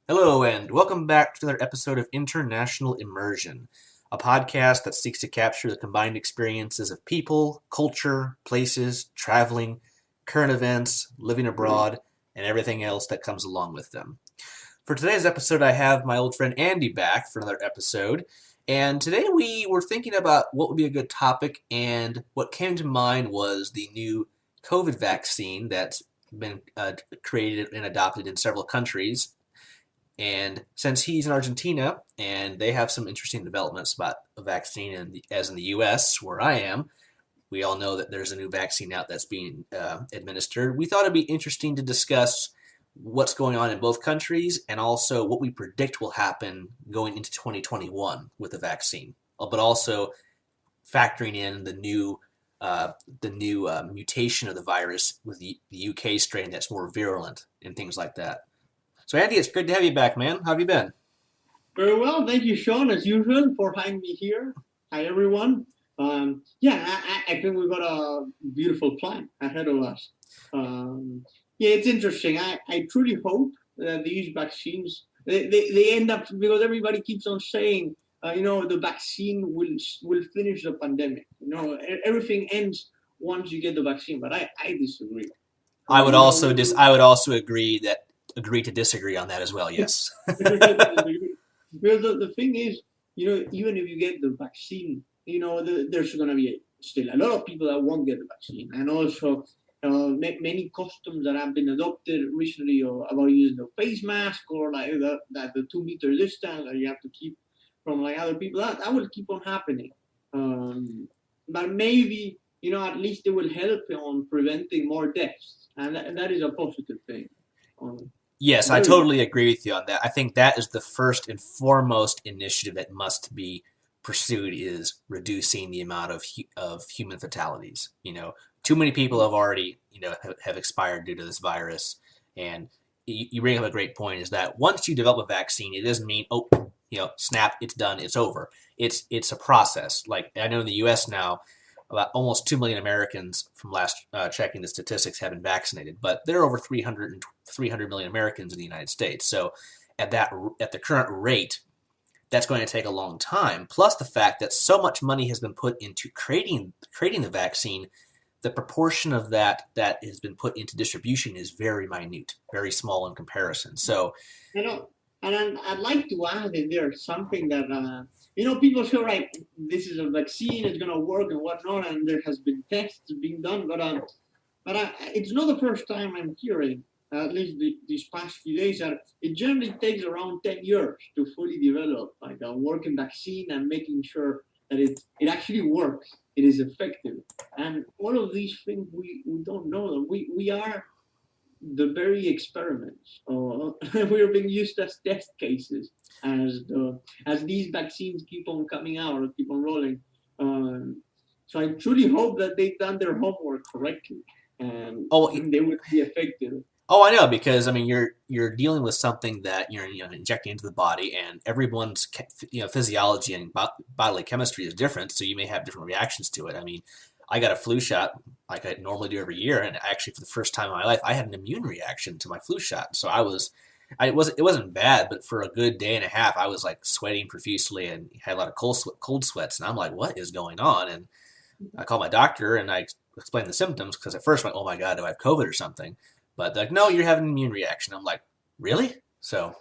Hello, and welcome back to another episode of International Immersion, a podcast that seeks to capture the combined experiences of people, culture, places, traveling, current events, living abroad, and everything else that comes along with them. For today's episode, I have my old friend Andy back for another episode, and today we were thinking about what would be a good topic, and what came to mind was the new COVID vaccine that's been created and adopted in several countries. And since he's in Argentina and they have some interesting developments about a vaccine, as in the US, where I am, we all know that there's a new vaccine out that's being administered. We thought it'd be interesting to discuss what's going on in both countries and also what we predict will happen going into 2021 with the vaccine, but also factoring in the new mutation of the virus with the UK strain that's more virulent and things like that. So Andy, it's great to have you back, man. How have you been? Very well. Thank you, Sean, as usual, for having me here. Hi, everyone. I think we've got a beautiful plan ahead of us. It's interesting. I truly hope that these vaccines, they end up, because everybody keeps on saying, the vaccine will finish the pandemic. Everything ends once you get the vaccine, but I disagree. I would You know, also I would also agree to disagree on that as well. Yes. Well, the thing is, even if you get the vaccine, there's going to be still a lot of people that won't get the vaccine. And also, many customs that have been adopted recently about using the face mask or like the 2 meter distance that you have to keep from like other people, that will keep on happening. But maybe, at least it will help on preventing more deaths. And that is a positive thing. Yes, I totally agree with you on that. I think that is the first and foremost initiative that must be pursued is reducing the amount of human fatalities. Too many people have already have expired due to this virus, and you bring up a great point. Is that once you develop a vaccine, it doesn't mean snap, it's done, it's over. It's a process. Like I know in the U.S. now, about almost 2 million Americans from last checking the statistics have been vaccinated, but there are over 300 million Americans in the United States. So at the current rate, that's going to take a long time. Plus the fact that so much money has been put into creating the vaccine, the proportion of that has been put into distribution is very minute, very small in comparison. So I know, and I'd like to add in there something that people say, right, this is a vaccine, it's gonna work and whatnot, and there has been tests being done, but it's not the first time I'm hearing, at least these past few days, that it generally takes around 10 years to fully develop like a working vaccine and making sure that it actually works, it is effective, and all of these things we don't know them. We are the very experiments, or we're being used as test cases as these vaccines keep on coming out or keep on rolling. So I truly hope that they've done their homework correctly and oh, they will be effective. Oh, I know, because I mean you're dealing with something that you're injecting into the body, and everyone's physiology and bodily chemistry is different, so you may have different reactions to it. I mean, I got a flu shot like I normally do every year, and actually for the first time in my life, I had an immune reaction to my flu shot. So it wasn't bad, but for a good day and a half, I was like sweating profusely and had a lot of cold sweats, and I'm like, what is going on? And I called my doctor and I explained the symptoms because at first I went, oh my God, do I have COVID or something? But they're like, no, you're having an immune reaction. I'm like, really? So,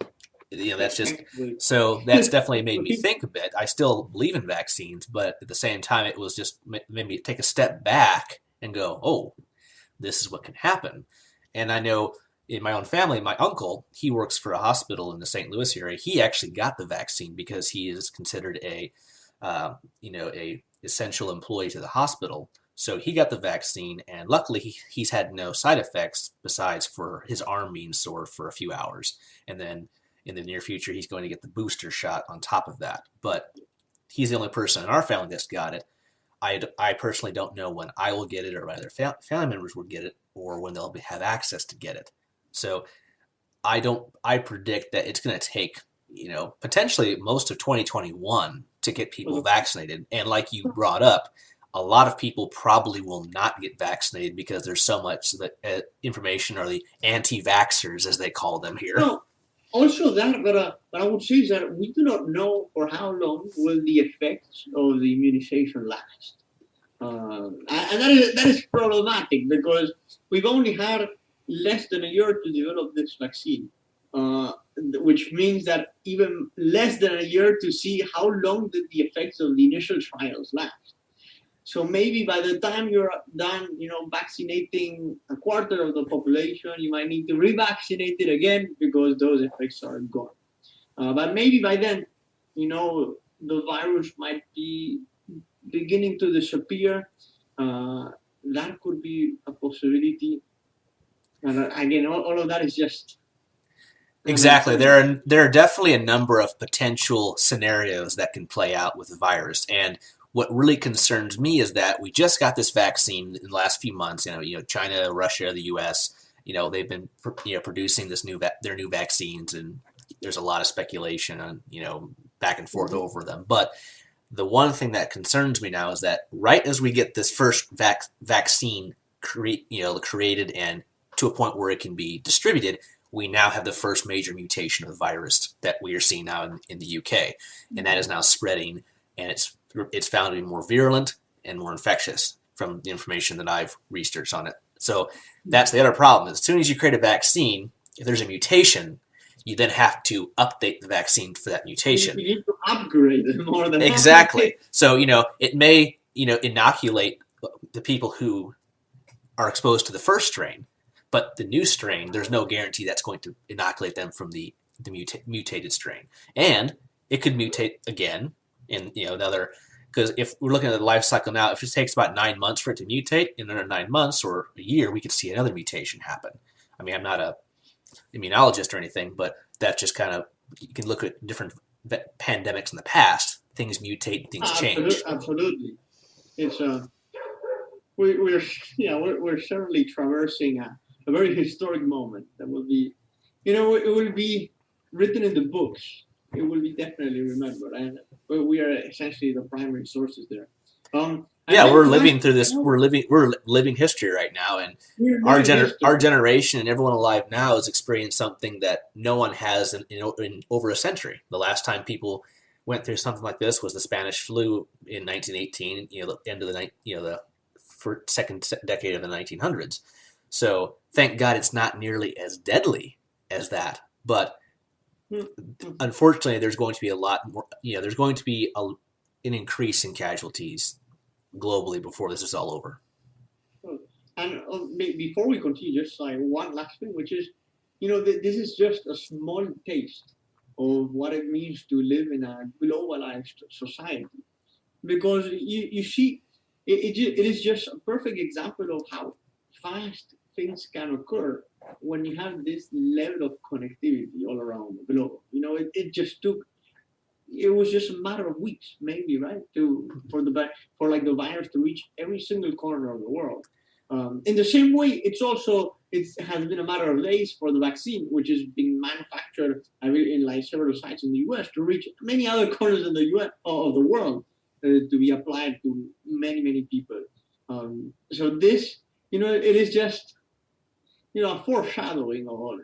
that's definitely made me think a bit. I still believe in vaccines, but at the same time, it was just made me take a step back and go, oh, this is what can happen. And I know in my own family, my uncle, he works for a hospital in the St. Louis area. He actually got the vaccine because he is considered a essential employee to the hospital. So he got the vaccine, and luckily he's had no side effects besides for his arm being sore for a few hours. And then in the near future, he's going to get the booster shot on top of that. But he's the only person in our family that's got it. I personally don't know when I will get it or whether family members will get it or when they'll have access to get it. So I predict that it's going to take, potentially most of 2021 to get people vaccinated. And like you brought up, a lot of people probably will not get vaccinated because there's so much that information, or the anti-vaxxers, as they call them here. No, Also that, but I would say is that we do not know for how long will the effects of the immunization last. And that is problematic because we've only had less than a year to develop this vaccine, which means that even less than a year to see how long did the effects of the initial trials last. So maybe by the time you're done, vaccinating a quarter of the population, you might need to revaccinate it again because those effects are gone. But maybe by then, the virus might be beginning to disappear. That could be a possibility. And again, all of that is just Exactly. There are definitely a number of potential scenarios that can play out with the virus. And what really concerns me is that we just got this vaccine in the last few months. China, Russia, the U.S. They've been producing their new vaccines, and there's a lot of speculation on back and forth over them. But the one thing that concerns me now is that right as we get this first vaccine created and to a point where it can be distributed, we now have the first major mutation of the virus that we are seeing now in the UK, and that is now spreading, and it's found to be more virulent and more infectious from the information that I've researched on it. So that's the other problem. As soon as you create a vaccine, if there's a mutation, you then have to update the vaccine for that mutation. You need to upgrade it more than exactly. So it may inoculate the people who are exposed to the first strain, but the new strain, there's no guarantee that's going to inoculate them from the mutated strain. And it could mutate again in another, because if we're looking at the life cycle now, if it takes about 9 months for it to mutate, in another 9 months or a year, we could see another mutation happen. I mean, I'm not a immunologist or anything, but that's just kind of, you can look at different pandemics in the past. Things mutate, things change. Absolutely. It's we're certainly traversing a very historic moment that will be, it will be written in the books. It will be definitely remembered, and we are essentially the primary sources there. We're living through this. We're living history right now, and our generation and everyone alive now is experiencing something that no one has in over a century. The last time people went through something like this was the Spanish flu in 1918. The end of the second decade of the 1900s. So thank God it's not nearly as deadly as that. But unfortunately, there's going to be a lot more. There's going to be an increase in casualties globally before this is all over. And before we continue, just like one last thing, which is, this is just a small taste of what it means to live in a globalized society, because you see, it is just a perfect example of how fast things can occur when you have this level of connectivity all around the globe. It was just a matter of weeks, maybe, right, for the virus to reach every single corner of the world. In the same way, it has been a matter of days for the vaccine, which is being manufactured in like several sites in the U.S. to reach many other corners in the U.S. of the world to be applied to many people. So this, it is just a foreshadowing of all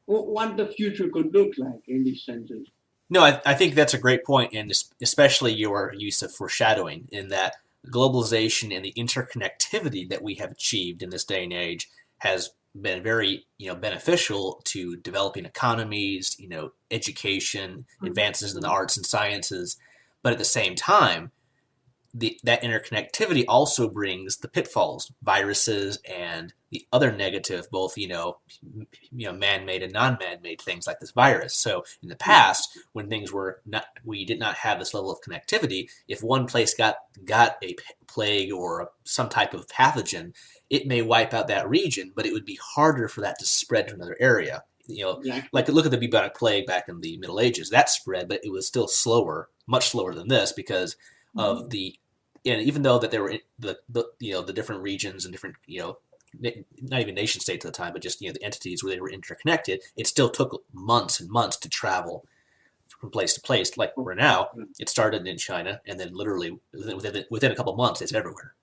what the future could look like in these senses. No, I think that's a great point, and especially your use of foreshadowing, in that globalization and the interconnectivity that we have achieved in this day and age has been very beneficial to developing economies, education, advances in the arts and sciences. But at the same time, that interconnectivity also brings the pitfalls, viruses, and the other negative, both man-made and non-man-made things like this virus. So in the past, when we did not have this level of connectivity, if one place got a plague or some type of pathogen, it may wipe out that region, but it would be harder for that to spread to another area. Like look at the bubonic plague back in the Middle Ages. That spread, but it was still slower, much slower than this, because of and even though that there were the different regions and different not even nation states at the time, but just the entities where they were interconnected, it still took months and months to travel from place to place. Like we're now, it started in China, and then literally within a couple of months, it's everywhere.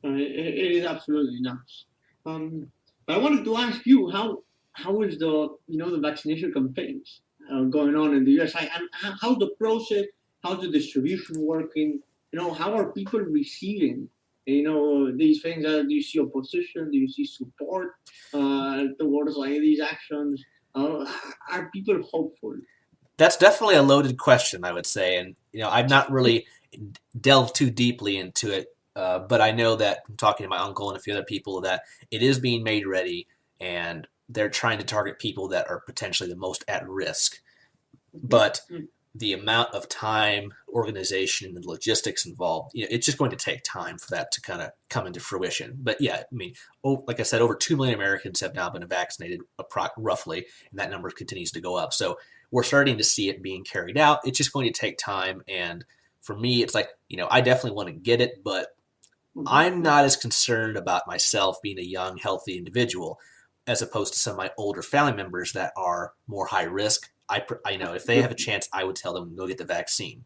It is absolutely nuts. But I wanted to ask you, how is the vaccination campaigns going on in the US? And how's the process? How's the distribution working? How are people receiving these things? Do you see opposition? Do you see support towards like these actions? Are people hopeful? That's definitely a loaded question, I would say, and I've not really delved too deeply into it, but I know that from talking to my uncle and a few other people that it is being made ready, and they're trying to target people that are potentially the most at risk. But the amount of time, organization, and logistics involved, it's just going to take time for that to kind of come into fruition. But yeah, I mean, like I said, over 2 million Americans have now been vaccinated, roughly, and that number continues to go up. So we're starting to see it being carried out. It's just going to take time. And for me, it's like, I definitely want to get it, but I'm not as concerned about myself being a young, healthy individual as opposed to some of my older family members that are more high risk. I know if they have a chance, I would tell them to go get the vaccine.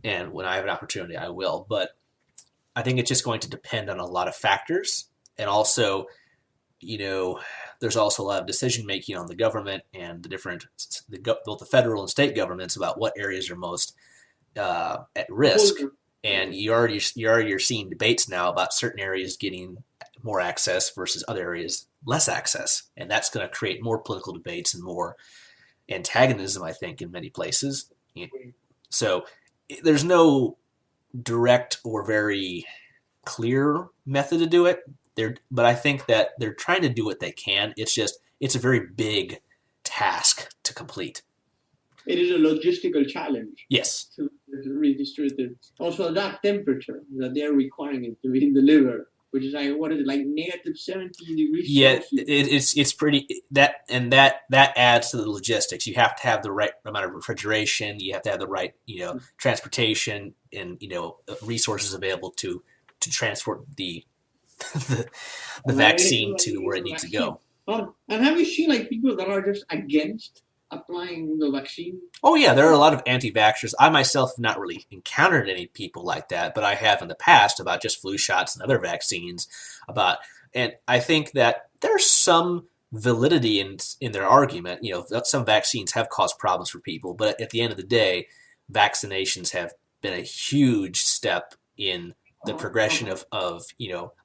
And when I have an opportunity, I will. But I think it's just going to depend on a lot of factors. And also, there's also a lot of decision making on the government and both the federal and state governments about what areas are most at risk. And you already are seeing debates now about certain areas getting more access versus other areas less access, and that's going to create more political debates and more antagonism, I think, in many places. So there's no direct or very clear method to do it. But I think that they're trying to do what they can. It's a very big task to complete. It is a logistical challenge. Yes. To redistribute it. Also, that temperature that they're requiring it to be delivered, which is like, what is it, like negative 70 degrees Yeah, Celsius? it's pretty that adds to the logistics. You have to have the right amount of refrigeration. You have to have the right transportation and resources available to transport the vaccine to where it needs to go. And have you seen like people that are just against applying the vaccine? Oh yeah, there are a lot of anti-vaxxers. I myself have not really encountered any people like that, but I have in the past about just flu shots and other vaccines. And I think that there's some validity in their argument. Some vaccines have caused problems for people, but at the end of the day, vaccinations have been a huge step in the progression of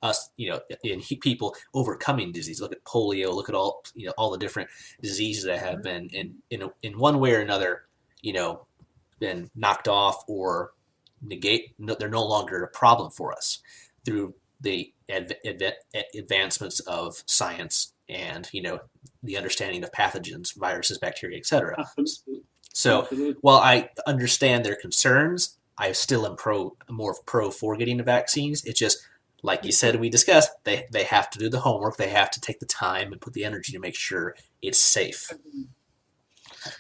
us in people overcoming disease. Look at polio. Look at all the different diseases that have been in one way or another been knocked off or they're no longer a problem for us through the advancements of science and the understanding of pathogens, viruses, bacteria, etc. So while I understand their concerns, I still am more pro for getting the vaccines. It's just, like you said, we discussed, they have to do the homework. They have to take the time and put the energy to make sure it's safe.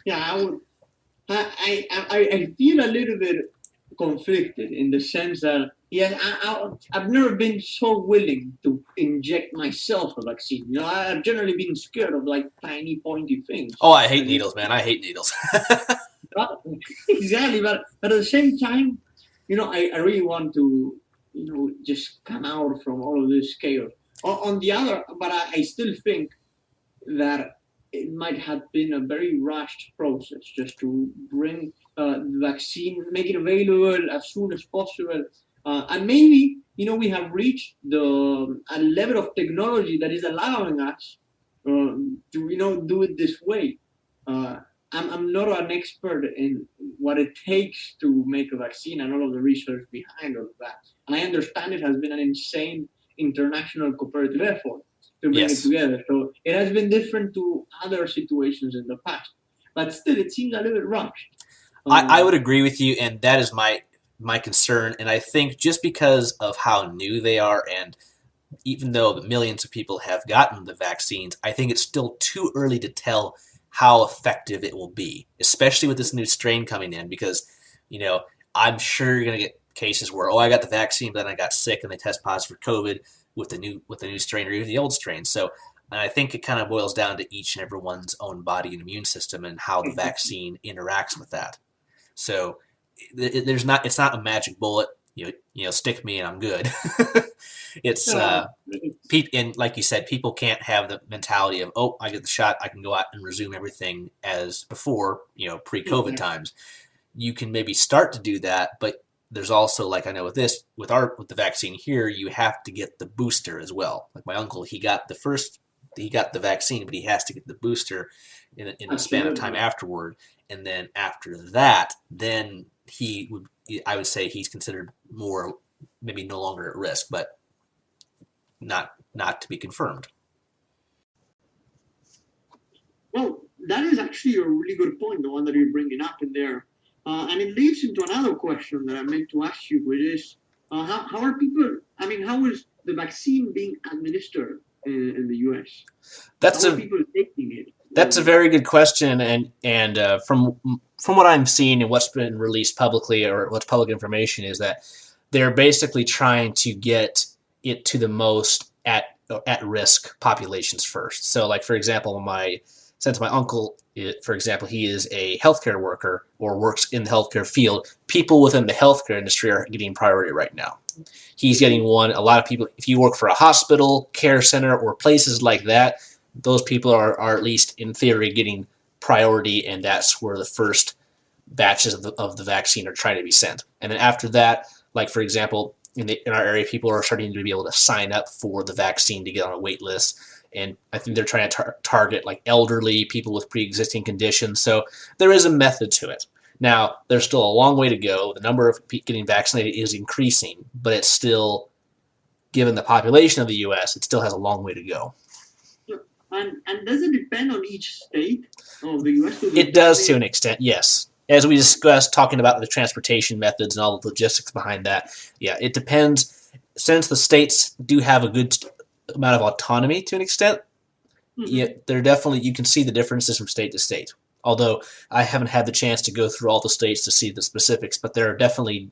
Yeah, I feel a little bit conflicted in the sense that, yes, I've never been so willing to inject myself a vaccine. I've generally been scared of like tiny pointy things. Oh, I hate needles, man. I hate needles. Exactly, but at the same time, I really want to, just come out from all of this chaos. On the other, but I still think that it might have been a very rushed process just to bring the vaccine, make it available as soon as possible, and maybe we have reached a level of technology that is allowing us to do it this way. I'm not an expert in what it takes to make a vaccine and all of the research behind all of that. And I understand it has been an insane international cooperative effort to bring it together. So it has been different to other situations in the past. But still, it seems a little bit rushed. I would agree with you, and that is my concern. And I think just because of how new they are, and even though millions of people have gotten the vaccines, I think it's still too early to tell how effective it will be, especially with this new strain coming in, because, I'm sure you're going to get cases where, I got the vaccine, but then I got sick and they test positive for COVID with the new strain or even the old strain. So I think it kind of boils down to each and everyone's own body and immune system and how the vaccine interacts with that. So it's not a magic bullet. stick me and I'm good. It's No, it's and like you said, people can't have the mentality of, oh, I get the shot, I can go out and resume everything as before, pre-COVID exactly. times. You can maybe start to do that, but there's also, like I know with this, with the vaccine here, you have to get the booster as well. Like my uncle, he got the vaccine, but he has to get the booster in a span of time Absolutely. afterward, and then after that, then he would, I would say he's considered more, maybe no longer at risk, but not to be confirmed. Well, that is actually a really good point, the one that you're bringing up in there. And it leads into another question that I meant to ask you, which is how are people, I mean, how is the vaccine being administered in the US? That's How are a people taking it? that's a very good question, and from what I'm seeing and what's been released publicly or what's public information is that they're basically trying to get it to the most at risk populations first. So, like for example, since my uncle, for example, he is a healthcare worker or works in the healthcare field, people within the healthcare industry are getting priority right now. He's getting one. A lot of people, if you work for a hospital, care center, or places like that, those people are at least in theory getting priority, and that's where the first batches of the vaccine are trying to be sent. And then after that, like for example, in our area, people are starting to be able to sign up for the vaccine to get on a wait list. And I think they're trying to target like elderly people with pre-existing conditions. So there is a method to it. Now, there's still a long way to go. The number of getting vaccinated is increasing, but it's still, given the population of the U.S., it still has a long way to go. And does it depend on each state of the US to It does to determine? an extent, yes. As we discussed, talking about the transportation methods and all the logistics behind that, yeah, it depends. Since the states do have a good amount of autonomy to an extent, yeah, Mhm. they're definitely, you can see the differences from state to state. Although I haven't had the chance to go through all the states to see the specifics, but there are definitely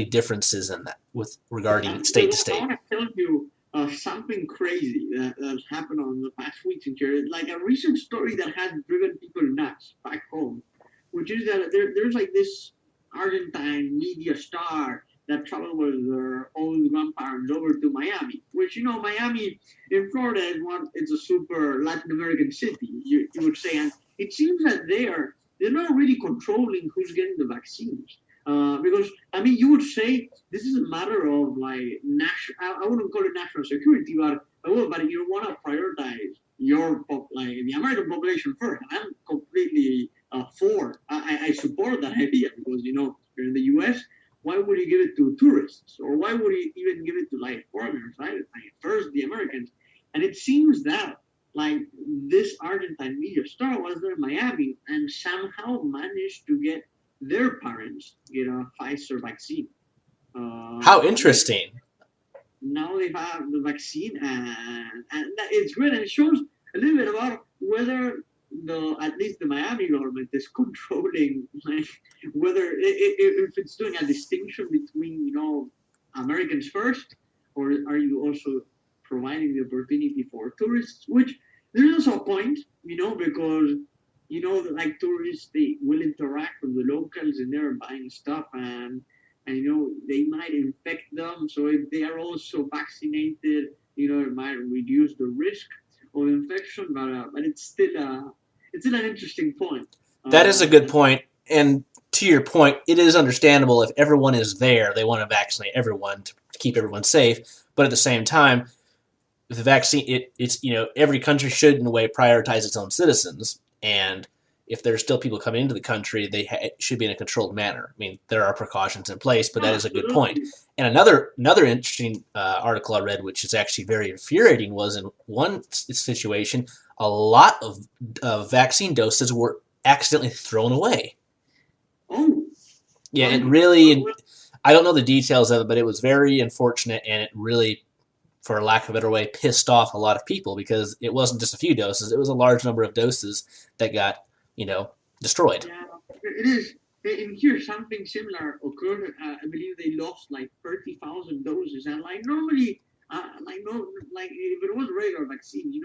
differences in that with regarding state to I state. want to tell you something crazy that happened on the past weeks in here. Like a recent story that has driven people nuts back home, which is that there's like this Argentine media star that traveled with their old grandparents over to Miami, which Miami in Florida is it's a super Latin American city, you would say, and it seems that they're not really controlling who's getting the vaccines. Because I mean, you would say this is a matter of like national. I wouldn't call it national security, but but you want to prioritize like the American population first. And I'm completely for. I support that idea because you're in the U.S. Why would you give it to tourists, or why would you even give it to like foreigners, right? Like first the Americans, and it seems that like this Argentine media star was there in Miami and somehow managed to get their parents get a Pfizer vaccine. How Yeah, interesting. now they have the vaccine, and it's great, and it shows a little bit about whether at least the Miami government is controlling like whether if it's doing a distinction between Americans first, or are you also providing the opportunity for tourists, which there's also a point, because like tourists they will interact with the locals and they're buying stuff, and they might infect them. So if they are also vaccinated, it might reduce the risk of infection. But it's still an interesting point. That is a good And point. And to your point, it is understandable if everyone is there, they want to vaccinate everyone to keep everyone safe. But at the same time, the vaccine, it's every country should in a way prioritize its own citizens, and if there's still people coming into the country, it should be in a controlled manner. I mean, there are precautions in place, but that is a good point. absolutely, And another interesting article I read, which is actually very infuriating, was in one situation, a lot of vaccine doses were accidentally thrown away. oh, Yeah, it well, really. I don't know the details of it, but it was very unfortunate, and it really, for lack of a better way, pissed off a lot of people because it wasn't just a few doses; it was a large number of doses that got, destroyed. yeah, it is. In here, something similar occurred. I believe they lost like 30,000 doses, and like normally, Like no, like if it was a regular vaccine, you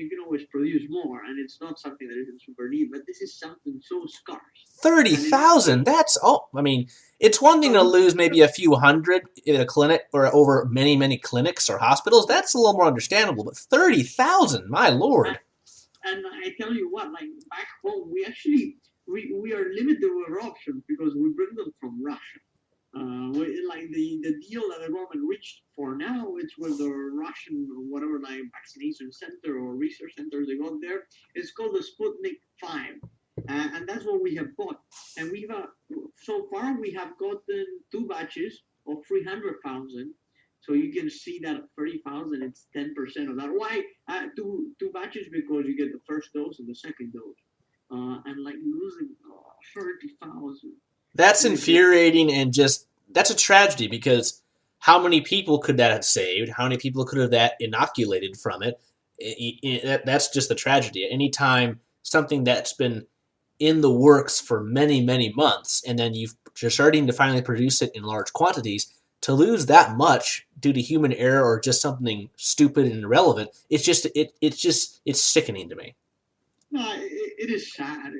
can always produce more, and it's not something that isn't super neat. But this is something so scarce, thirty and it's thousand. That's all. I mean, it's one thing to um, lose maybe a few hundred in a clinic or over many, many clinics or hospitals. That's a little more understandable. But 30,000, my and, lord. and I tell you what, like back home, we are limited with options because we bring them from Russia. Like the deal that the government reached for now, which was the Russian or whatever like vaccination center or research centers they got there, is called the Sputnik 5. And that's what we have got. And so far we have gotten two batches of 300,000. So you can see that 30,000, it's 10% of that. Why two batches? Because you get the first dose and the second dose. And like losing 30,000. That's infuriating and just that's a tragedy because how many people could that have saved? How many people could have that inoculated from it? That's just the tragedy. Anytime something that's been in the works for many, many months, and then you're starting to finally produce it in large quantities, to lose that much due to human error or just something stupid and irrelevant, it's sickening to me. No, it is sad,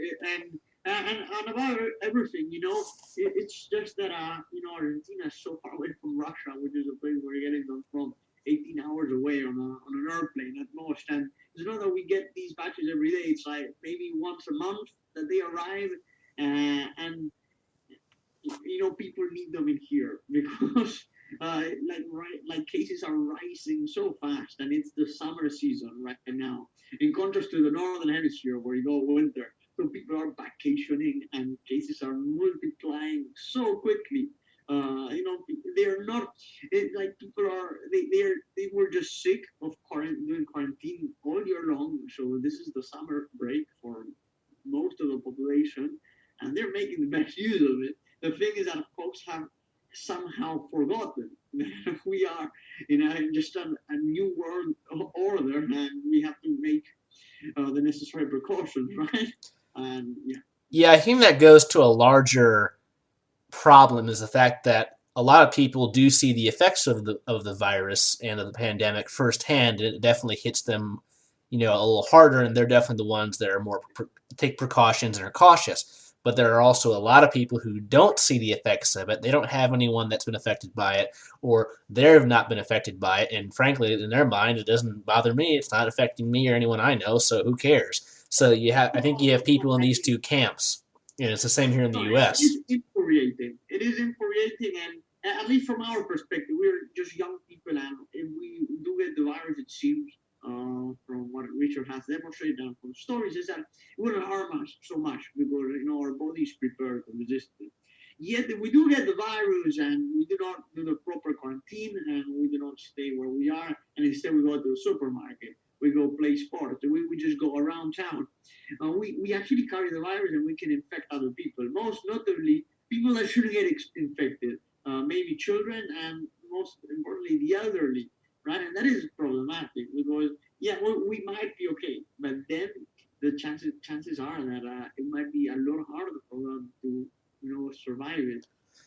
and about everything, it's just that Argentina is so far away from Russia, which is a place where you're getting them from 18 hours away on an airplane at most, and it's not that we get these batches every day. It's like maybe once a month that they arrive, and people need them in here because like cases are rising so fast, and it's the summer season right now. In contrast to the northern hemisphere where you go winter, so people are vacationing and cases are multiplying so quickly. They're not like people are they were just sick of doing quarantine all year long. So this is the summer break for most of the population, and they're making the best use of it. The thing is that folks have somehow forgotten that we are in just a new world order, and we have to make the necessary precautions, right? And yeah. Yeah, I think that goes to a larger problem is the fact that a lot of people do see the effects of the virus and of the pandemic firsthand, and it definitely hits them, a little harder, and they're definitely the ones that are more take precautions and are cautious. But there are also a lot of people who don't see the effects of it. They don't have anyone that's been affected by it, or they've not been affected by it. And frankly, in their mind, it doesn't bother me. It's not affecting me or anyone I know, so who cares? So I think you have people in these two camps, and it's the same here in the No, it U.S. is infuriating. It is infuriating, and at least from our perspective, we're just young people, and if we do get the virus, it seems from what Richard has demonstrated and from stories, is that it wouldn't harm us so much because our body is prepared to resist it. Yet, if we do get the virus and we do not do the proper quarantine and we do not stay where we are, and instead we go to the supermarket, we go play sports, we just go around town, we actually carry the virus and we can infect other people. Most notably, people that shouldn't get infected, maybe children and most importantly, the elderly, right? And that is problematic because, yeah, we might be okay, but then the chances are that it might be a lot harder for them to, survive it.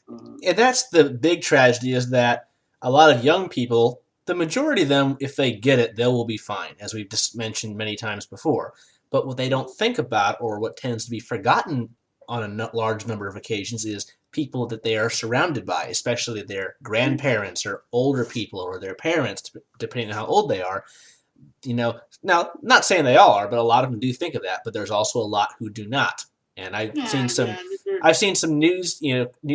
And that's the big tragedy is that a lot of young people, the majority of them, if they get it, they will be fine, as we've just mentioned many times before. But what they don't think about, or what tends to be forgotten on a large number of occasions, is people that they are surrounded by, especially their grandparents or older people or their parents, depending on how old they are. Now, not saying they all are, but a lot of them do think of that. But there's also a lot who do not. And Yeah, yeah, I've seen some news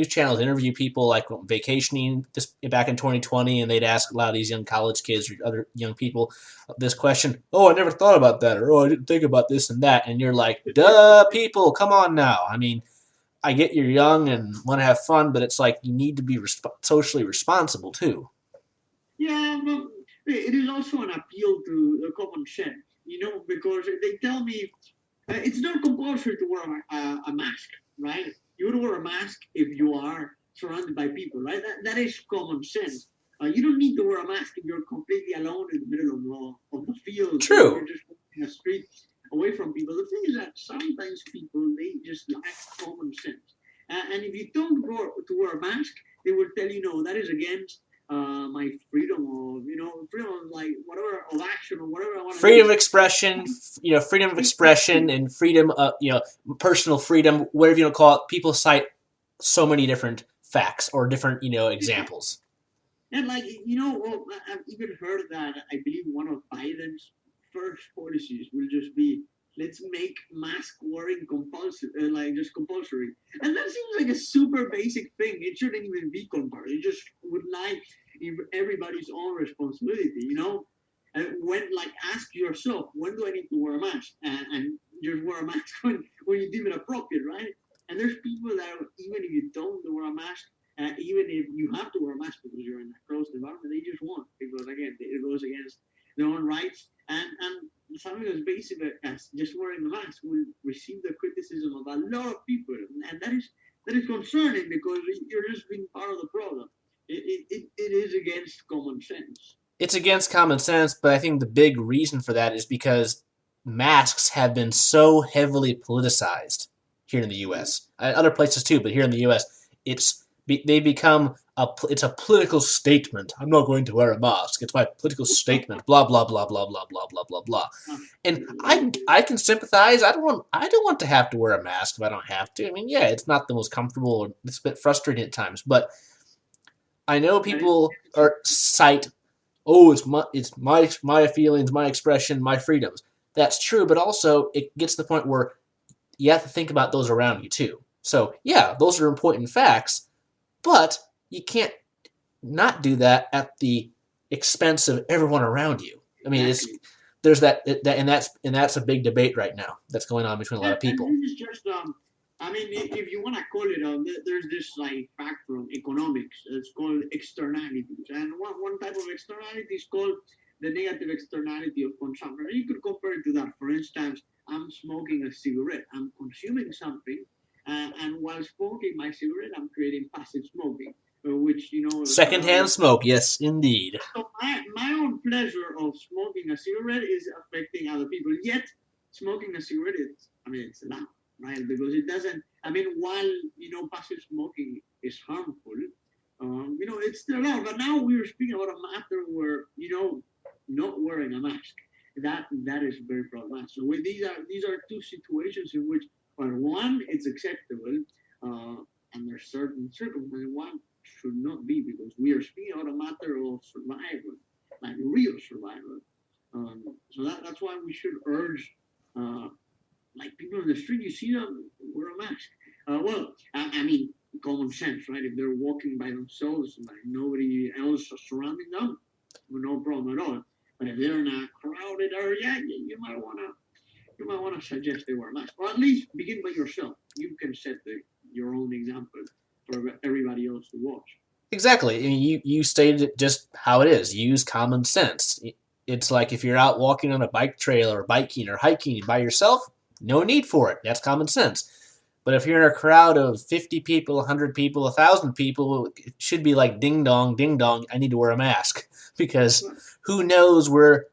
channels interview people like vacationing just back in 2020, and they'd ask a lot of these young college kids or other young people this question. Oh, I never thought about that, or oh, I didn't think about this and that. And you're like, duh, people, come on now. I mean, I get you're young and want to have fun, but it's like you need to be socially responsible too. yeah, but it is also an appeal to the common sense, because they tell me it's not compulsory to wear a mask, right? You would wear a mask if you are surrounded by people, right? That is common sense. You don't need to wear a mask if you're completely alone in the middle of the field or True. you're just walking a street away from people. The thing is that sometimes people, they just lack common sense. And if you don't go to wear a mask, they will tell you, no, that is against my freedom of, freedom of like whatever of action or whatever I want to do. Freedom of expression, freedom of expression and freedom of, personal freedom, whatever you want to call it. People cite so many different facts or different, examples. And like, I've even heard that I believe one of Biden's first policies will just be, let's make mask wearing compulsory, like just compulsory. And that seems like a super basic thing. It shouldn't even be compulsory. It just would like everybody's own responsibility. And when, like, ask yourself, when do I need to wear a mask? And just wear a mask when you deem it appropriate, right? And there's people that even if you don't wear a mask, even if you have to wear a mask because you're in a closed environment, they just won't, because again, it goes against their own rights. And something as basic as just wearing a mask will receive the criticism of a lot of people, and that is concerning because you're just being part of the problem. It is against common sense. It's against common sense, but I think the big reason for that is because masks have been so heavily politicized here in the U.S. Other places too, but here in the U.S., they become it's a political statement. I'm not going to wear a mask. It's my political statement. Blah blah blah blah blah blah blah blah blah. And I can sympathize. I don't want to have to wear a mask if I don't have to. I mean, yeah, it's not the most comfortable. It's a bit frustrating at times, but I know people cite, oh, it's my feelings, my expression, my freedoms. That's true, but also it gets to the point where you have to think about those around you too. So yeah, those are important facts, but you can't not do that at the expense of everyone around you. I mean, there's that and that's a big debate right now that's going on between a lot of people. And this is just I mean, if you want to call it, there's this like fact from economics. It's called externalities, and one type of externality is called the negative externality of consumption. And you could compare it to that. For instance, I'm smoking a cigarette. I'm consuming something, and while smoking my cigarette, I'm creating passive smoking, which secondhand smoke. Yes, indeed. So my own pleasure of smoking a cigarette is affecting other people. Yet, smoking a cigarette, it's allowed, right? Because it doesn't. I mean, while passive smoking is harmful, it's still allowed. But now we are speaking about a matter where not wearing a mask, that is very problematic. So these are two situations in which, well, one, it's acceptable, and there's certain circumstances. One should not be, because we are speaking about a matter of survival, like real survival. So that's why we should urge, like people in the street, you see them wear a mask. Well, I mean, common sense, right? If they're walking by themselves, like nobody else surrounding them, no problem at all. But if they're in a crowded area, you might want to suggest they wear a mask, or at least begin by yourself. You can set your own example for everybody else to watch. Exactly. I mean, you stated it just how it is. Use common sense. It's like if you're out walking on a bike trail or biking or hiking by yourself, no need for it. That's common sense. But if you're in a crowd of 50 people, 100 people, 1,000 people, it should be like ding dong, I need to wear a mask. Because who knows where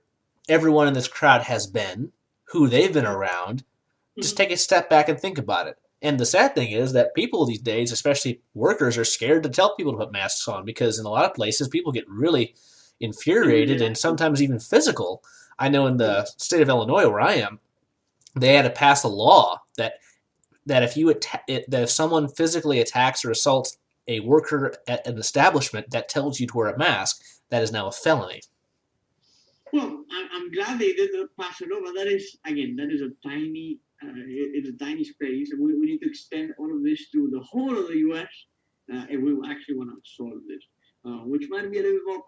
everyone in this crowd has been, who they've been around. Just take a step back and think about it. And the sad thing is that people these days, especially workers, are scared to tell people to put masks on, because in a lot of places people get really infuriated and sometimes even physical. I know in the state of Illinois where I am, they had to pass a law that if someone physically attacks or assaults a worker at an establishment that tells you to wear a mask, that is now a felony. Well, I'm glad they did pass it over. That is, again, that is a tiny, it's a tiny space. We need to extend all of this to the whole of the U.S. If we actually want to solve this, which might be a little bit more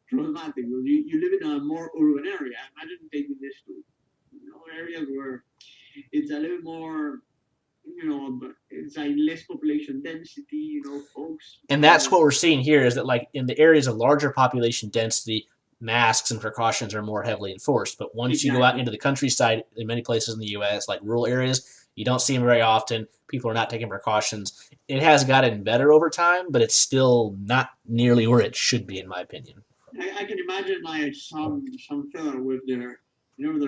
problematic. You live in a more urban area. Imagine taking this to areas where it's a little more, it's like less population density, folks. And that's what we're seeing here, is that like in the areas of larger population density, masks and precautions are more heavily enforced. But once you go out into the countryside, in many places in the U.S., like rural areas, you don't see them very often. People are not taking precautions. It has gotten better over time, but it's still not nearly where it should be, in my opinion. I can imagine like some fella with their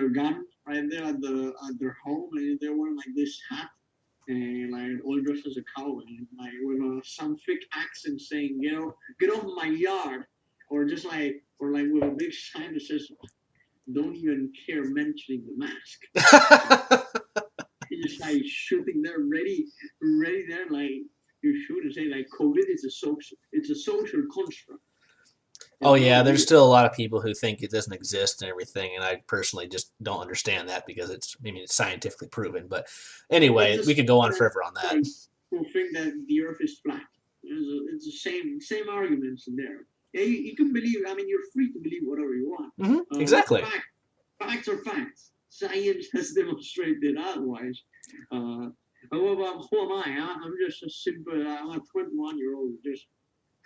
gun right there at their home, and they're wearing like this hat and like all dressed as a cowboy, and like with some thick accent saying, "Get off my yard." or just like or like with a big sign that says "Don't even care mentioning the mask." You're just like shooting there, ready there, like you shoot and say like COVID is a social construct. Oh It's not yeah, there's real. still a lot of people who think it doesn't exist and everything, and I personally just don't understand that because it's scientifically proven. But It's anyway, the we could go same on that forever on that. like who think that the Earth is flat. It's the same arguments in there. Yeah, you can believe. I mean, you're free to believe whatever you want. Exactly. Facts are facts. Science has demonstrated otherwise. Uh, who am I? I'm just a simple. I'm a 21-year-old. Just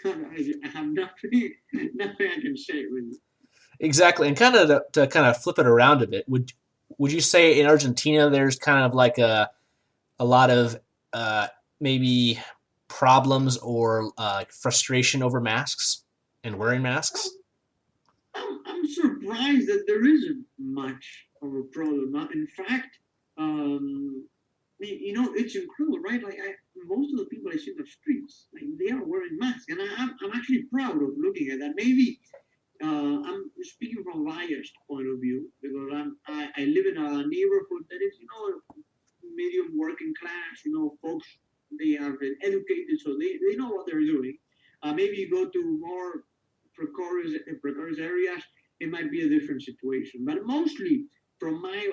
I have nothing I can say really. Exactly, and kind of to kind of flip it around a bit, would you say in Argentina there's kind of like a lot of uh, maybe problems or frustration over masks and wearing masks? I'm surprised that there isn't much of a problem. In fact, it's incredible, right? Like most of the people I see in the streets, like they are wearing masks, and I'm actually proud of looking at that. Maybe I'm speaking from a biased point of view because I live in a neighborhood that is medium working class. Folks they have been educated, so they know what they're doing. Maybe you go to more precarious areas, it might be a different situation. But mostly, from my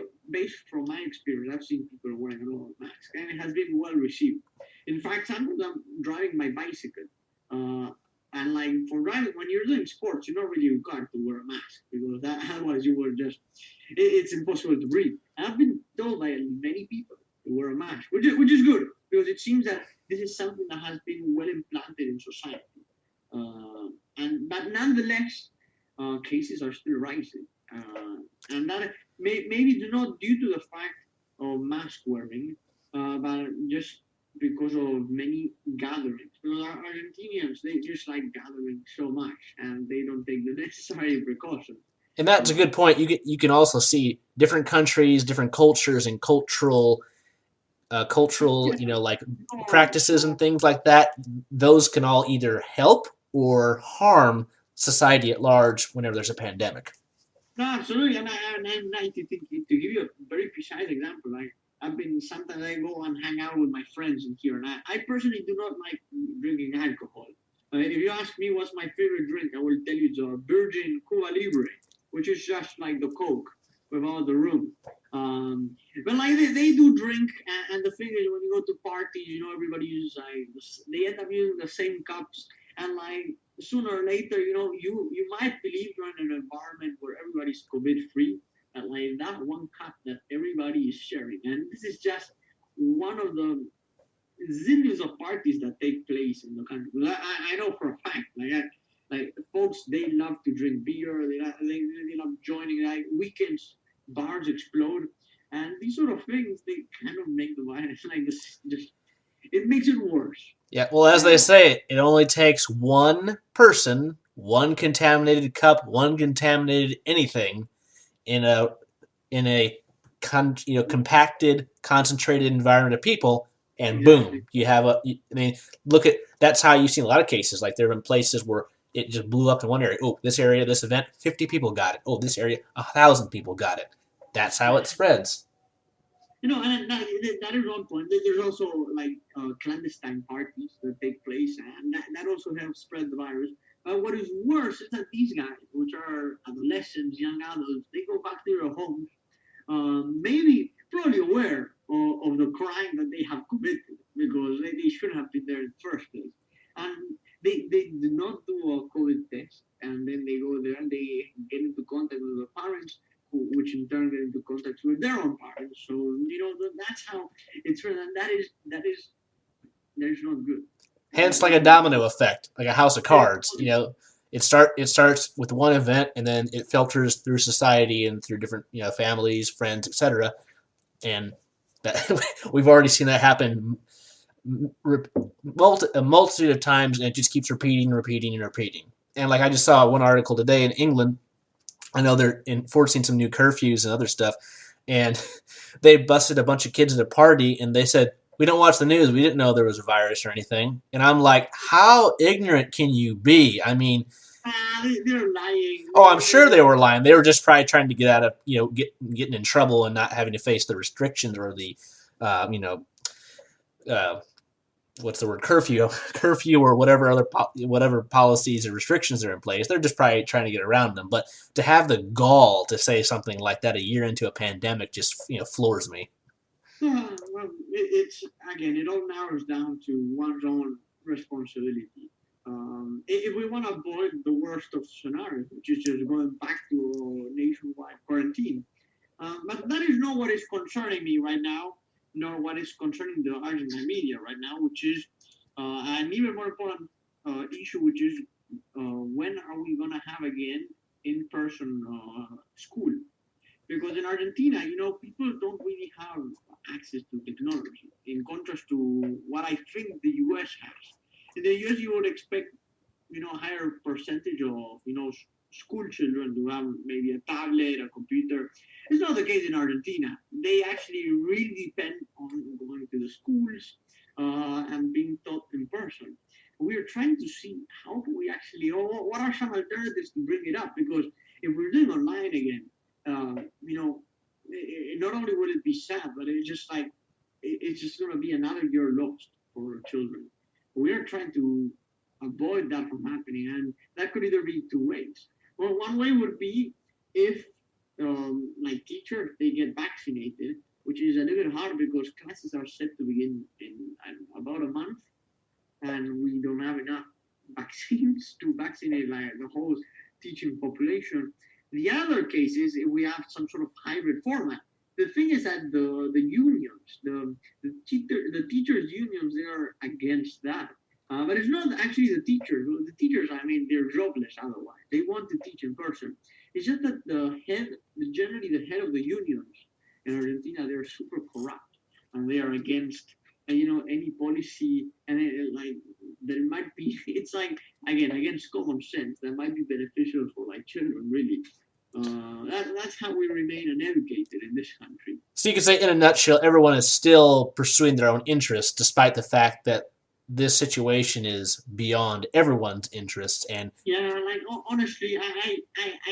experience, I've seen people wearing a normal mask, and it has been well received. In fact, sometimes I'm driving my bicycle, and like for driving when you're doing sports, you're not really required to wear a mask because otherwise you will just it's impossible to breathe. And I've been told by many people to wear a mask, which is good because it seems that this is something that has been well implanted in society. But nonetheless, cases are still rising, and that maybe not due to the fact of mask wearing, but just because of many gatherings. Because Argentinians they just like gathering so much, and they don't take the necessary precautions. And that's a Uh, good point. You can also see different countries, different cultures, and cultural, yeah, like no, practices and things like that. Those can all either help or harm society at large whenever there's a pandemic. no, absolutely. And I to give you a very precise example, like I've been sometimes I go and hang out with my friends in here, and I personally do not like drinking alcohol. If you ask me what's my favorite drink, I will tell you it's a Virgin Cuba Libre, which is just like the Coke without the room. But like they do drink, and the thing is, when you go to parties, everybody uses like they end up using the same cups, and like sooner or later, you might believe you're in an environment where everybody's COVID free, and like that one cup that everybody is sharing, and this is just one of the zillions of parties that take place in the country. I know for a fact, like folks, they love to drink beer. They love joining. Like weekends, bars explode, and these sort of things they kind of make the virus like this. Just it makes it worse. Yeah, well, as they Uh, say, it only takes one person, one contaminated cup, one contaminated anything in a compacted, concentrated environment of people, and exactly. boom, you have a. I mean, look at that's how you've seen a lot of cases. Like there have been places where it just blew up in one area. Oh, this area, this event, 50 people got it. Oh, this area, 1,000 people got it. That's how it spreads. And that is one point. There's also like clandestine parties that take place, and that also helps spread the virus. What is worse is that these guys, which are adolescents, young adults, they go back to their homes, maybe probably aware of the crime that they have committed because they shouldn't have been there in the first place. And they do not do a COVID test, and then they go there and they get into contact with the parents, which in turn get into contact with their own parents. So that's how it's run, and that is not good. Hence, like a That is domino effect, like a house of cards. It starts with one event, and then it filters through society and through different families, friends, etc. And that we've already seen that happen a multitude of times, and it just keeps repeating and repeating and repeating. And like I just saw one article today in England. I know they're enforcing some new curfews and other stuff, and they busted a bunch of kids at a party, and they said, "We don't watch the news. We didn't know there was a virus or anything." And I'm like, how ignorant can you be? I mean, They're lying. Oh, I'm sure they were lying. They were just probably trying to get out of, getting in trouble and not having to face the restrictions or the, uh, you know, uh, what's the word, curfew or whatever other whatever policies or restrictions are in place. They're just probably trying to get around them. But to have the gall to say something like that a year into a pandemic just floors me. Well, it's again, it all narrows down to one's own responsibility. If we want to avoid the worst of scenarios, which is just going back to a nationwide quarantine, but that is not what is concerning me right now, nor what is concerning the Argentine media right now, which is an even more important issue, which is when are we going to have again in-person school? Because in Argentina, people don't really have access to technology, in contrast to what I think the US has. In the US, you would expect, a higher percentage of, school children to have maybe a tablet, a computer. It's not the case in Argentina. They actually really depend on going to the schools and being taught in person. We are trying to see how can we actually, or what are some alternatives to bring it up? Because if we're doing online again, not only would it be sad, but it's just like it's just going to be another year lost for children. We are trying to avoid that from happening, and that could either be two ways. Well, one way would be if, like teachers, they get vaccinated, which is a little bit hard because classes are set to begin in about a month, and we don't have enough vaccines to vaccinate like the whole teaching population. The other case is if we have some sort of hybrid format. The thing is that the unions, the teachers unions, they are against that. But it's not actually the teachers. The teachers, I mean, they're jobless otherwise. They want to teach in person. It's just that generally the head of the unions in Argentina, they're super corrupt and they are against, any policy and like that it might be. It's like again against common sense that might be beneficial for like children, really. That's how we remain uneducated in this country. So you could say, in a nutshell, everyone is still pursuing their own interests, despite the fact that this situation is beyond everyone's interests. And Yeah, like honestly, I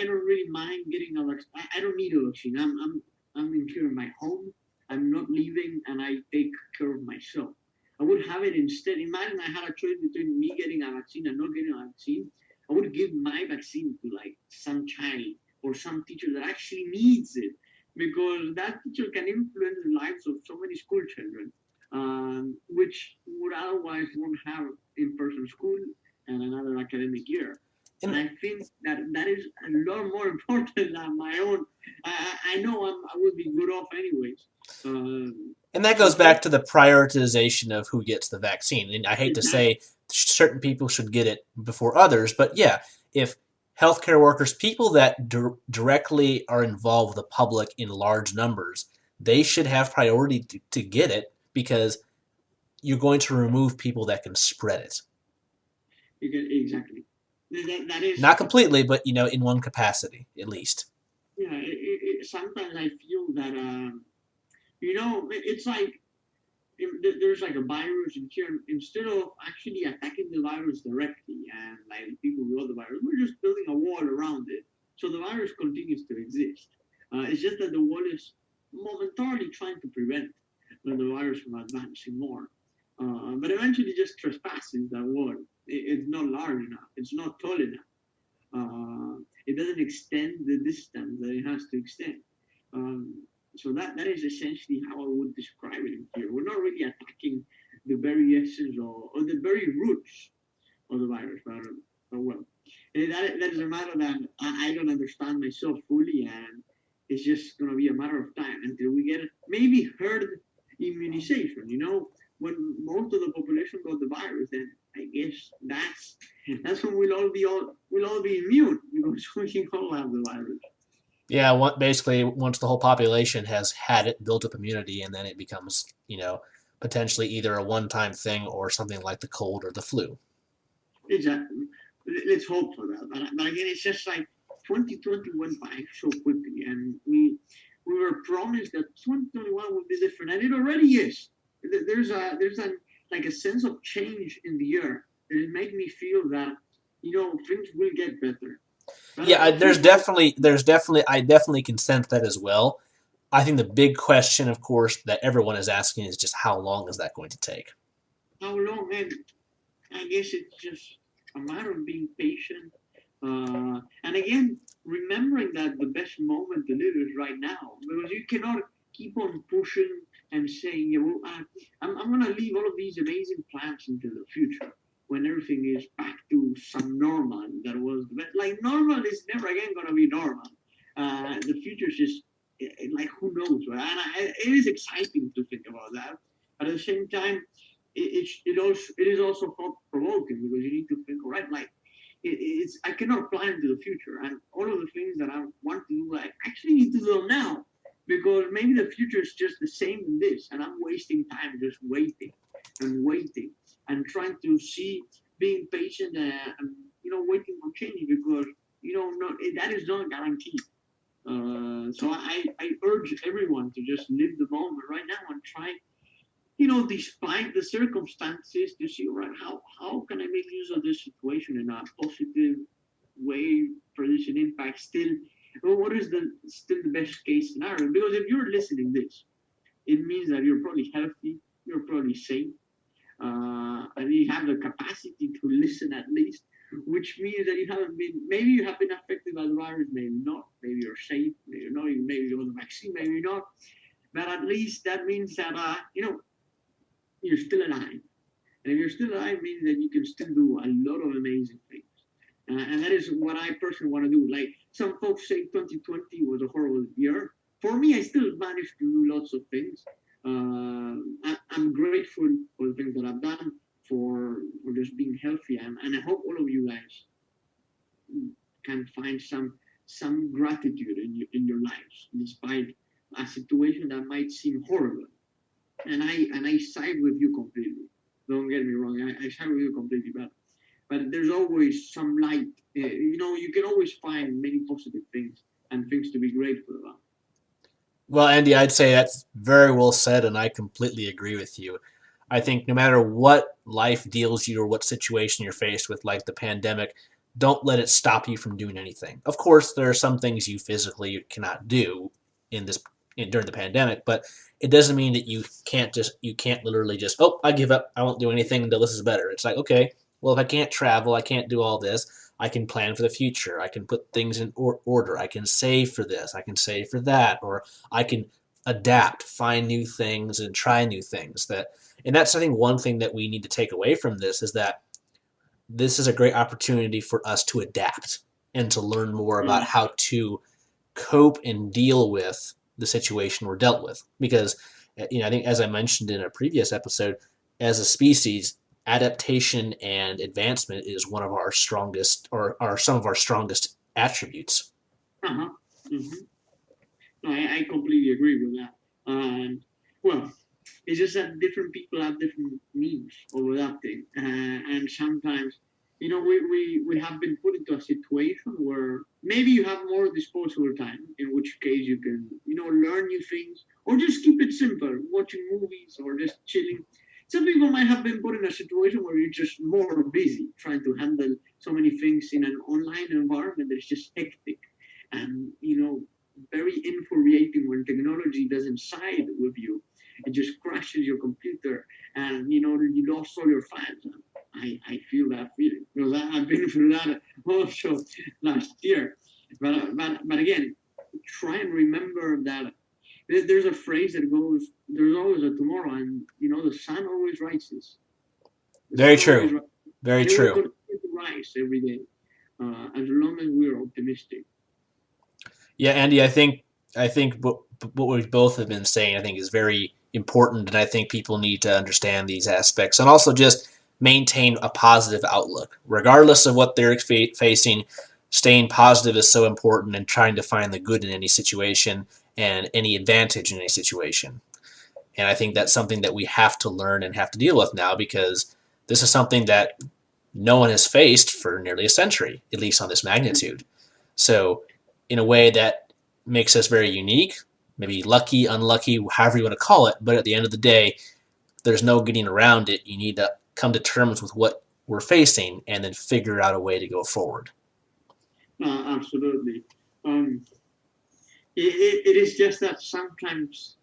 don't really mind getting a vaccine. I don't need a vaccine. I'm in here in my home. I'm not leaving, and I take care of myself. I would have it instead. Imagine I had a choice between me getting a vaccine and not getting a vaccine. I would give my vaccine to like some child or some teacher that actually needs it, because that teacher can influence the lives of so many school children, which would otherwise won't have in-person school and another academic year. And I think that is a lot more important than my own. I know I would be good off anyways. and that goes back to the prioritization of who gets the vaccine. And I hate to Exactly. say certain people should get it before others, but yeah, if healthcare workers, people that directly are involved with the public in large numbers, they should have priority to get it, because you're going to remove people that can spread it. Exactly. That is. Not completely, but in one capacity at least. Yeah. Sometimes I feel that it's like if there's like a virus in here. Instead of actually attacking the virus directly and like people who the virus, we're just building a wall around it, so the virus continues to exist. It's just that the wall is momentarily trying to prevent the virus from advancing more. But eventually just trespasses that wall. It's not large enough. It's not tall enough. It doesn't extend the distance that it has to extend. So that is essentially how I would describe it here. We're not really attacking the very essence or the very roots of the virus, but well, that is a matter that I don't understand myself fully, and it's just going to be a matter of time until we get maybe herd immunization. When most of the population got the virus, then I guess that's when we'll all be immune because we all have the virus. Yeah, basically, once the whole population has had it, built up immunity, and then it becomes, potentially either a one-time thing or something like the cold or the flu. Exactly. Let's hope for that. But again, it's just like 2020 went by so quickly, and we were promised that 2021 would be different, and it already is. There's a like a sense of change in the air that it made me feel that things will get better. But Yeah, unfortunately, I definitely can sense that as well. I think the big question, of course, that everyone is asking is just how long is that going to take? how long? And I guess it's just a matter of being patient. And again, remembering that the best moment to live is right now, because you cannot keep on pushing and saying, yeah, well, I'm going to leave all of these amazing plans into the future when everything is back to some normal that was like normal is never again going to be normal. The future is just like who knows, right? And it is exciting to think about that. But at the same time, it is also thought provoking because you need to think, all right, like it's I cannot plan to the future, and all of the things that I want to do, I actually need to do them now because maybe the future is just the same in this, and I'm wasting time just waiting and waiting and trying to see, being patient and waiting for change because not, that is not guaranteed. So I urge everyone to just live the moment right now and try despite the circumstances, to see right how can I make use of this situation in a positive way, produce an impact. Still, well, what is the still the best case scenario? Because if you're listening this, it means that you're probably healthy, you're probably safe, and you have the capacity to listen at least, which means that you haven't been, maybe you have been affected by the virus, maybe not, maybe you're safe, maybe you're not, maybe you're on the vaccine, maybe not, but at least that means that you're still alive. And if you're still alive, it means that you can still do a lot of amazing things. And that is what I personally want to do. Like some folks say 2020 was a horrible year. For me, I still managed to do lots of things. I'm grateful for the things that I've done, for just being healthy. And I hope all of you guys can find some gratitude in your lives, despite a situation that might seem horrible. And I side with you completely. Don't get me wrong. I side with you completely, but there's always some light. You can always find many positive things and things to be grateful about. Well, Andy, I'd say that's very well said, and I completely agree with you. I think no matter what life deals you or what situation you're faced with, like the pandemic, don't let it stop you from doing anything. Of course, there are some things you physically cannot do in this during the pandemic, but it doesn't mean that you can't literally just I give up, I won't do anything until this is better. It's like okay, well if I can't travel, I can't do all this. I can plan for the future. I can put things in order. I can save for this. I can save for that, or I can adapt, find new things, and try new things. And that's I think one thing that we need to take away from this is that this is a great opportunity for us to adapt and to learn more about Mm. how to cope and deal with the situation we're dealt with. Because I think as I mentioned in a previous episode, as a species, adaptation and advancement is one of our strongest or are some of our strongest attributes. Uh-huh. Mm-hmm. No, I completely agree with that. And well, it's just that different people have different means of adapting, and sometimes, we have been put into a situation where maybe you have more disposable time, in which case you can, learn new things, or just keep it simple, watching movies or just chilling. Some people might have been put in a situation where you're just more busy trying to handle so many things in an online environment that is just hectic and very infuriating when technology doesn't side with you. It just crashes your computer, and you lost all your files. I feel that feeling because I've been through that also last year. But again, try and remember that there's a phrase that goes, "There's always a tomorrow," and the sun always rises. The Very sun always true. rises, Very and it will true. continue to rise every day as long as we're optimistic. Yeah, Andy, I think what we both have been saying, I think, is very important, and I think people need to understand these aspects, and also just maintain a positive outlook, regardless of what they're facing. Staying positive is so important, and trying to find the good in any situation and any advantage in any situation. And I think that's something that we have to learn and have to deal with now because this is something that no one has faced for nearly a century, at least on this magnitude. So, in a way that makes us very unique, maybe lucky, unlucky, however you want to call it. But at the end of the day, there's no getting around it. You need to come to terms with we're facing and then figure out a way to go forward. Absolutely. It is just that sometimes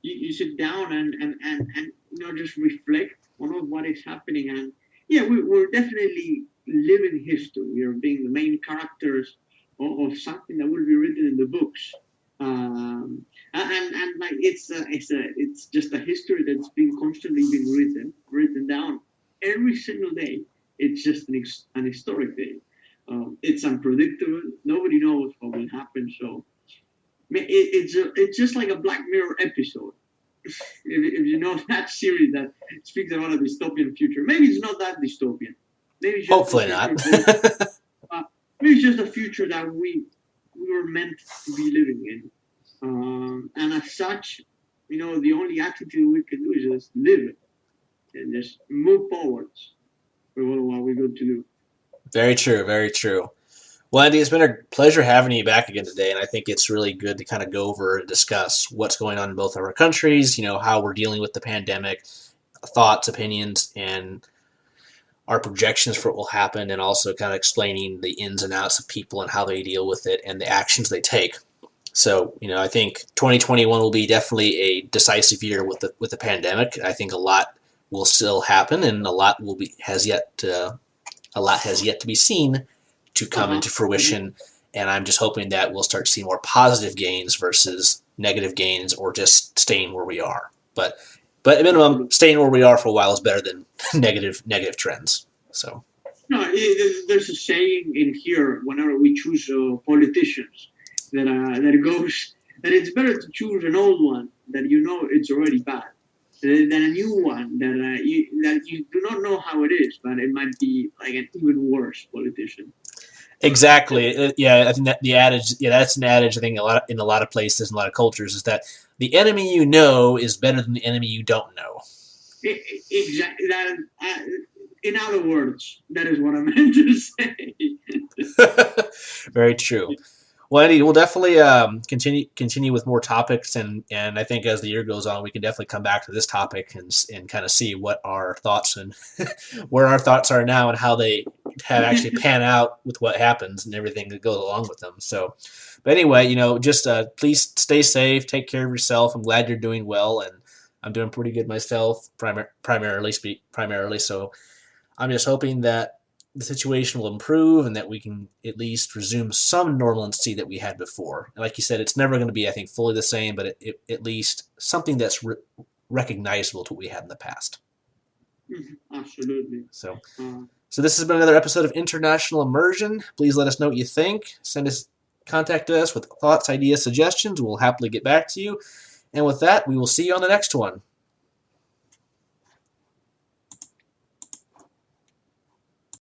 you sit down and just reflect on what is happening. And yeah, we're definitely living history. We are being the main characters of something that will be written in the books. And like it's just a history that's been constantly being written down every single day. It's just an historic day. It's unpredictable. Nobody knows what will happen. So it's just like a Black Mirror episode. If you know that series that speaks about a dystopian future, maybe it's not that dystopian. Maybe it's just hopefully not. Maybe it's just a future that we were meant to be living in. And as such, the only attitude we can do is just live it and just move forwards with what we're going to do. Very true, very true. Well, Andy, it's been a pleasure having you back again today, and I think it's really good to kind of go over and discuss what's going on in both of our countries, how we're dealing with the pandemic, thoughts, opinions, and our projections for what will happen, and also kind of explaining the ins and outs of people and how they deal with it and the actions they take. So, I think 2021 will be definitely a decisive year with the pandemic. I think a lot will still happen, and a lot has yet to be seen to come into fruition. And I'm just hoping that we'll start seeing more positive gains versus negative gains, or just staying where we are. But at minimum, staying where we are for a while is better than negative trends. So. No, there's a saying in here whenever we choose politicians that goes that it's better to choose an old one that it's already bad than a new one that you do not know how it is, but it might be like an even worse politician. Exactly. Yeah, I think that the adage. Yeah, that's an adage. I think in a lot of places, in a lot of cultures, is that the enemy you know is better than the enemy you don't know. Exactly. In other words, that is what I meant to say. Very true. Well, Eddie, we'll definitely continue with more topics, and I think as the year goes on, we can definitely come back to this topic and kind of see what our thoughts and where our thoughts are now, and how they have actually pan out with what happens and everything that goes along with them. So, but anyway, just please stay safe, take care of yourself. I'm glad you're doing well, and I'm doing pretty good myself, primarily. So, I'm just hoping that the situation will improve and that we can at least resume some normalcy that we had before. And like you said, it's never going to be, I think, fully the same, but at least something that's recognizable to what we had in the past. Absolutely. So this has been another episode of International Immersion. Please let us know what you think. Contact us with thoughts, ideas, suggestions. We'll happily get back to you. And with that, we will see you on the next one.